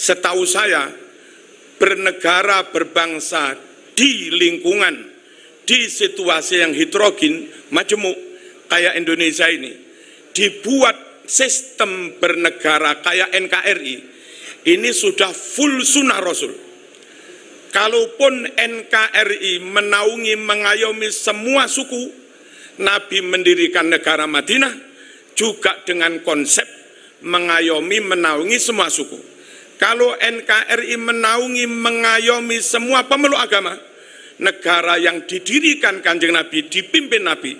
Setahu saya, bernegara berbangsa di lingkungan, di situasi yang heterogen, majemuk kayak Indonesia ini, dibuat sistem bernegara kayak NKRI, ini sudah full sunnah Rasul. Kalaupun NKRI menaungi, mengayomi semua suku, Nabi mendirikan negara Madinah juga dengan konsep mengayomi, menaungi semua suku. Kalau NKRI menaungi, mengayomi semua pemeluk agama, negara yang didirikan Kanjeng Nabi, dipimpin Nabi,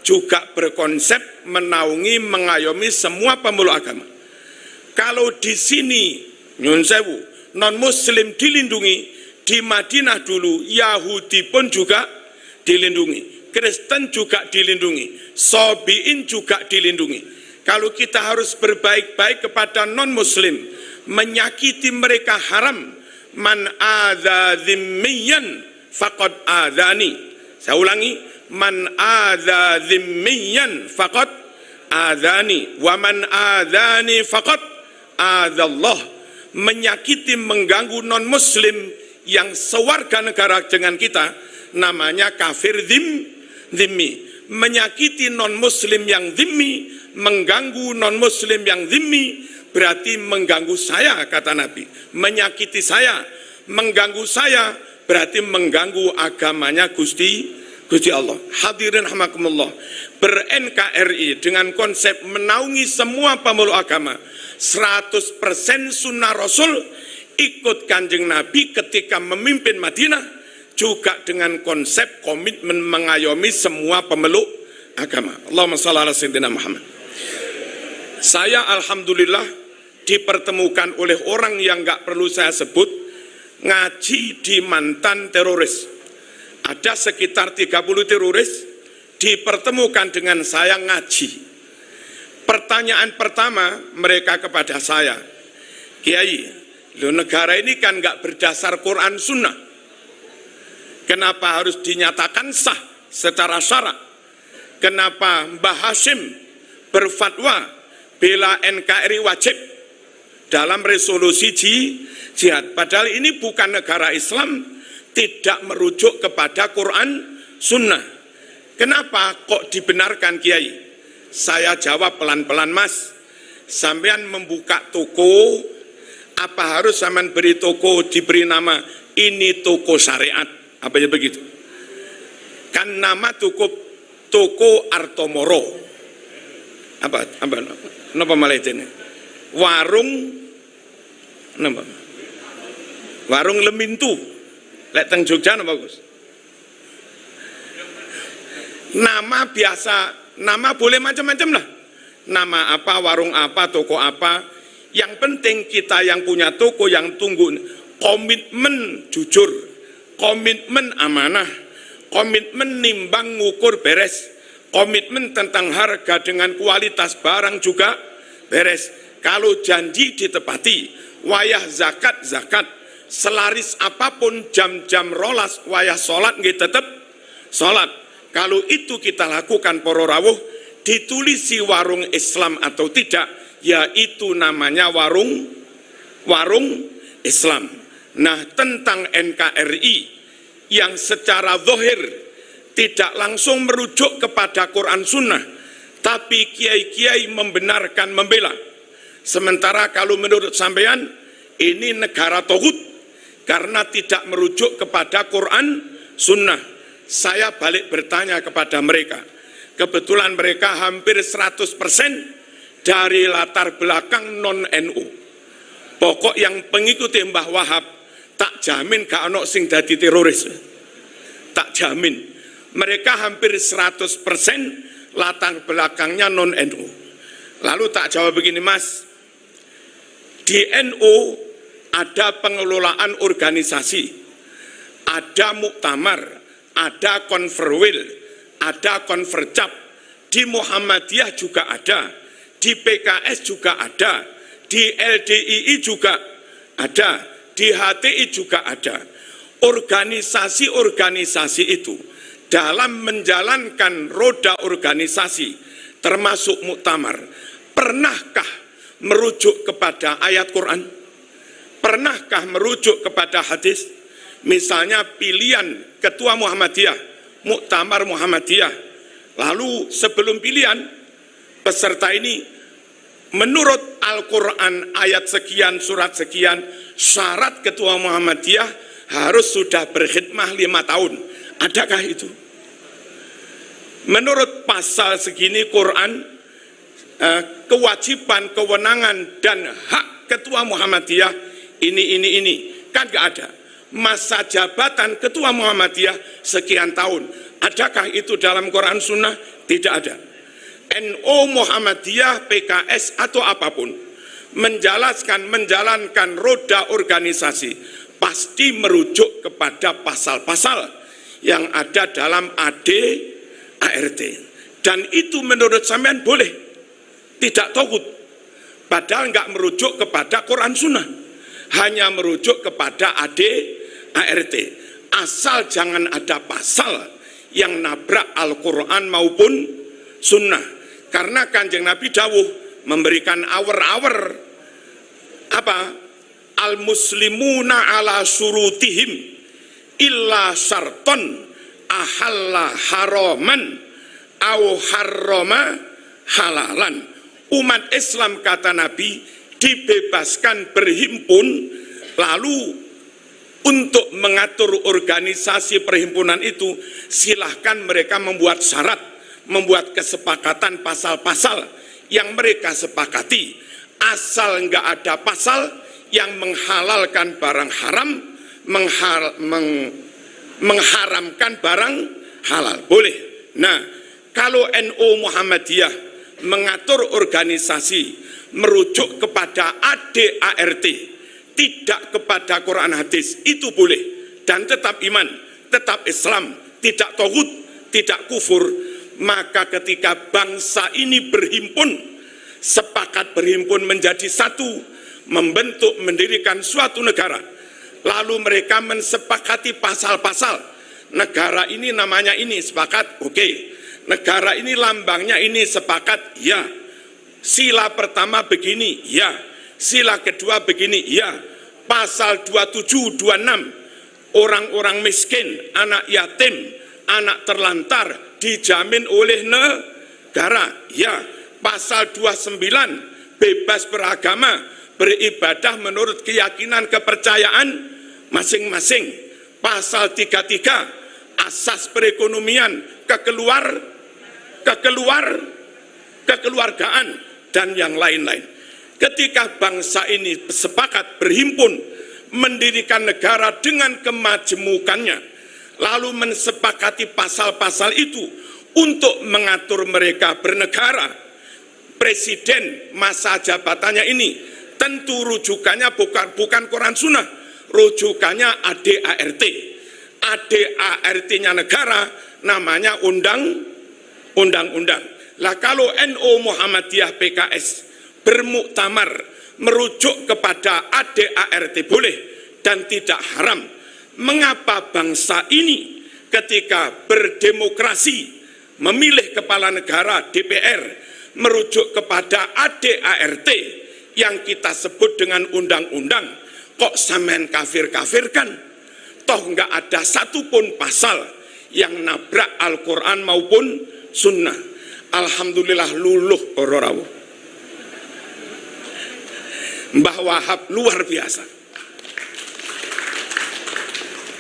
juga berkonsep menaungi, mengayomi semua pemeluk agama. Kalau di sini, nyun sewu, non-muslim dilindungi, di Madinah dulu, Yahudi pun juga dilindungi, Kristen juga dilindungi, Sobiin juga dilindungi. Kalau kita harus berbaik-baik kepada non-muslim, menyakiti mereka haram. Man adza dzimmiyan faqad adzani. Saya ulangi, man adza dzimmiyan faqad adzani wa man adzani faqad adzallah. Menyakiti, mengganggu non-muslim yang sewarga negara dengan kita, namanya kafir dzimmi. Menyakiti non-muslim yang dzimmi, mengganggu non-muslim yang dzimmi, berarti mengganggu saya, kata Nabi. Menyakiti saya, mengganggu saya, berarti mengganggu agamanya Gusti Allah. Hadirin rahimakumullah, ber-NKRI dengan konsep menaungi semua pemeluk agama, 100% sunnah Rasul, ikut Kanjeng Nabi ketika memimpin Madinah, juga dengan konsep komitmen mengayomi semua pemeluk agama. Allahumma shalli ala sayyidina Muhammad. Saya alhamdulillah dipertemukan oleh orang yang nggak perlu saya sebut, ngaji di mantan teroris. Ada sekitar 30 teroris dipertemukan dengan saya ngaji. Pertanyaan pertama mereka kepada saya, Kiai, lo negara ini kan nggak berdasar Quran Sunnah. Kenapa harus dinyatakan sah secara syarak? Kenapa Mbah Hashim berfatwa bela NKRI wajib dalam resolusi jihad? Padahal ini bukan negara Islam, tidak merujuk kepada Quran Sunnah. Kenapa kok dibenarkan, Kiai? Saya jawab pelan-pelan, Mas. Sampean membuka toko, apa harus sampean beri toko diberi nama ini toko syariat? Apa ya begitu? Kan nama toko Artomoro. Apa malah ini? Warung Lemintu. Lek teng Jogja napa bagus. Nama biasa, nama boleh macam-macam lah. Nama apa, warung apa, toko apa. Yang penting kita yang punya toko, yang tunggu komitmen jujur, komitmen amanah, komitmen nimbang ngukur beres, komitmen tentang harga dengan kualitas barang juga beres. Kalau janji ditepati, wayah zakat, selaris apapun jam-jam rolas, wayah sholat nggih tetep sholat. Kalau itu kita lakukan para rawuh, ditulisi warung Islam atau tidak, yaitu namanya warung Islam. Nah, tentang NKRI yang secara zahir tidak langsung merujuk kepada Quran Sunnah, tapi kiai-kiai membenarkan, membela. Sementara kalau menurut sampean ini negara tauhid karena tidak merujuk kepada Quran Sunnah. Saya balik bertanya kepada mereka. Kebetulan mereka hampir 100% dari latar belakang non-NU. Pokok yang pengikuti Mbah Wahab, tak jamin gak ono sing dadi teroris. Tak jamin. Mereka hampir 100% latar belakangnya non-NU. Lalu tak jawab begini, Mas. Di NU ada pengelolaan organisasi, ada muktamar, ada konferwil, ada konfercap. Di Muhammadiyah juga ada, di PKS juga ada, di LDII juga ada, di HTI juga ada. Organisasi-organisasi itu dalam menjalankan roda organisasi termasuk muktamar, pernahkah merujuk kepada ayat Quran? Pernahkah merujuk kepada hadis? Misalnya pilihan Ketua Muhammadiyah, Muktamar Muhammadiyah. Lalu sebelum pilihan, peserta ini menurut Al-Quran ayat sekian, surat sekian, syarat Ketua Muhammadiyah harus sudah berkhidmah 5 tahun. Adakah itu? Menurut pasal segini Quran, kewajiban, kewenangan, dan hak Ketua Muhammadiyah ini kan gak ada. Masa jabatan Ketua Muhammadiyah sekian tahun. Adakah itu dalam Quran Sunnah? Tidak ada. NU Muhammadiyah, PKS atau apapun menjalankan roda organisasi pasti merujuk kepada pasal-pasal yang ada dalam AD/ART. Dan itu menurut sampean boleh, tidak togut. Padahal nggak merujuk kepada Quran Sunnah, hanya merujuk kepada AD/ART. Asal jangan ada pasal yang nabrak Al-Quran maupun Sunnah. Karena Kanjeng Nabi dawuh memberikan awar-awar apa? Al-muslimuna ala surutihim illa syarton ahalla haraman au harrama halalan. Umat Islam, kata Nabi, dibebaskan berhimpun, lalu untuk mengatur organisasi perhimpunan itu silahkan mereka membuat syarat, membuat kesepakatan pasal-pasal yang mereka sepakati. Asal nggak ada pasal yang menghalalkan barang haram, mengharamkan barang halal, boleh. Nah, kalau NU Muhammadiyah mengatur organisasi merujuk kepada AD/ART, tidak kepada Quran hadis, itu boleh. Dan tetap iman, tetap Islam, tidak tauhid, tidak kufur. Maka ketika bangsa ini berhimpun, sepakat berhimpun menjadi satu, membentuk, mendirikan suatu negara, lalu mereka mensepakati pasal-pasal. Negara ini namanya ini, sepakat, oke. Negara ini lambangnya ini, sepakat, ya. Sila pertama begini, ya. Sila kedua begini, ya. Pasal 27, 26, orang-orang miskin, anak yatim, anak terlantar dijamin oleh negara, ya. Pasal 29, bebas beragama, beribadah menurut keyakinan kepercayaan masing-masing. Pasal 33, asas perekonomian, kekeluargaan, dan yang lain-lain. Ketika bangsa ini sepakat berhimpun mendirikan negara dengan kemajemukannya, lalu mensepakati pasal-pasal itu untuk mengatur mereka bernegara, presiden masa jabatannya ini tentu rujukannya bukan Quran Sunnah, rujukannya AD/ART. AD/ART-nya negara namanya undang-undang. Lah kalau NU Muhammadiyah, PKS bermuktamar merujuk kepada AD/ART boleh dan tidak haram. Mengapa bangsa ini ketika berdemokrasi memilih kepala negara DPR merujuk kepada AD/ART yang kita sebut dengan undang-undang, kok sampean kafir-kafirkan? Toh nggak ada satupun pasal yang nabrak Al-Quran maupun Sunnah. Alhamdulillah luluh ororawu. Mbah Wahab luar biasa.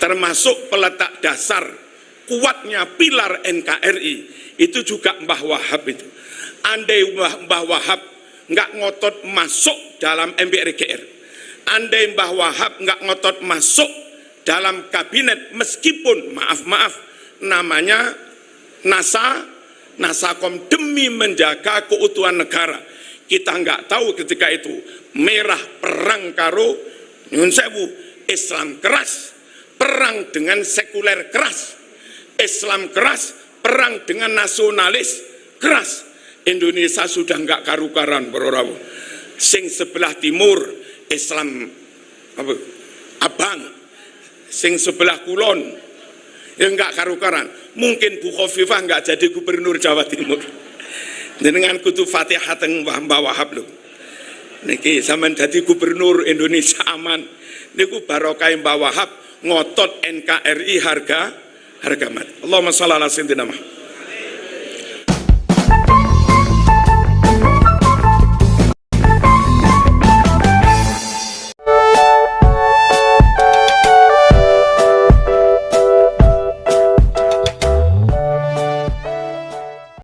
Termasuk peletak dasar kuatnya pilar NKRI itu juga Mbah Wahab itu. Andai Mbah Wahab nggak ngotot masuk dalam MPRGR, andai Mbah Wahab nggak ngotot masuk dalam kabinet, meskipun maaf namanya Nasakom demi menjaga keutuhan negara, kita nggak tahu ketika itu merah perang karo nyun sewu, Islam keras perang dengan sekuler keras, Islam keras perang dengan nasionalis keras. Indonesia sudah nggak karu-karan bro. Sing sebelah timur Islam abang, sing sebelah kulon yang nggak karu-karan. Mungkin Bu Khofifah nggak jadi gubernur Jawa Timur dengan kutu Fatihah teng Mbah Wahab loh. Niki sampean dadi gubernur Indonesia aman. Niku barokah Mbah Wahab ngotot NKRI harga mati. Allahumma shalli ala sayyidina Muhammad.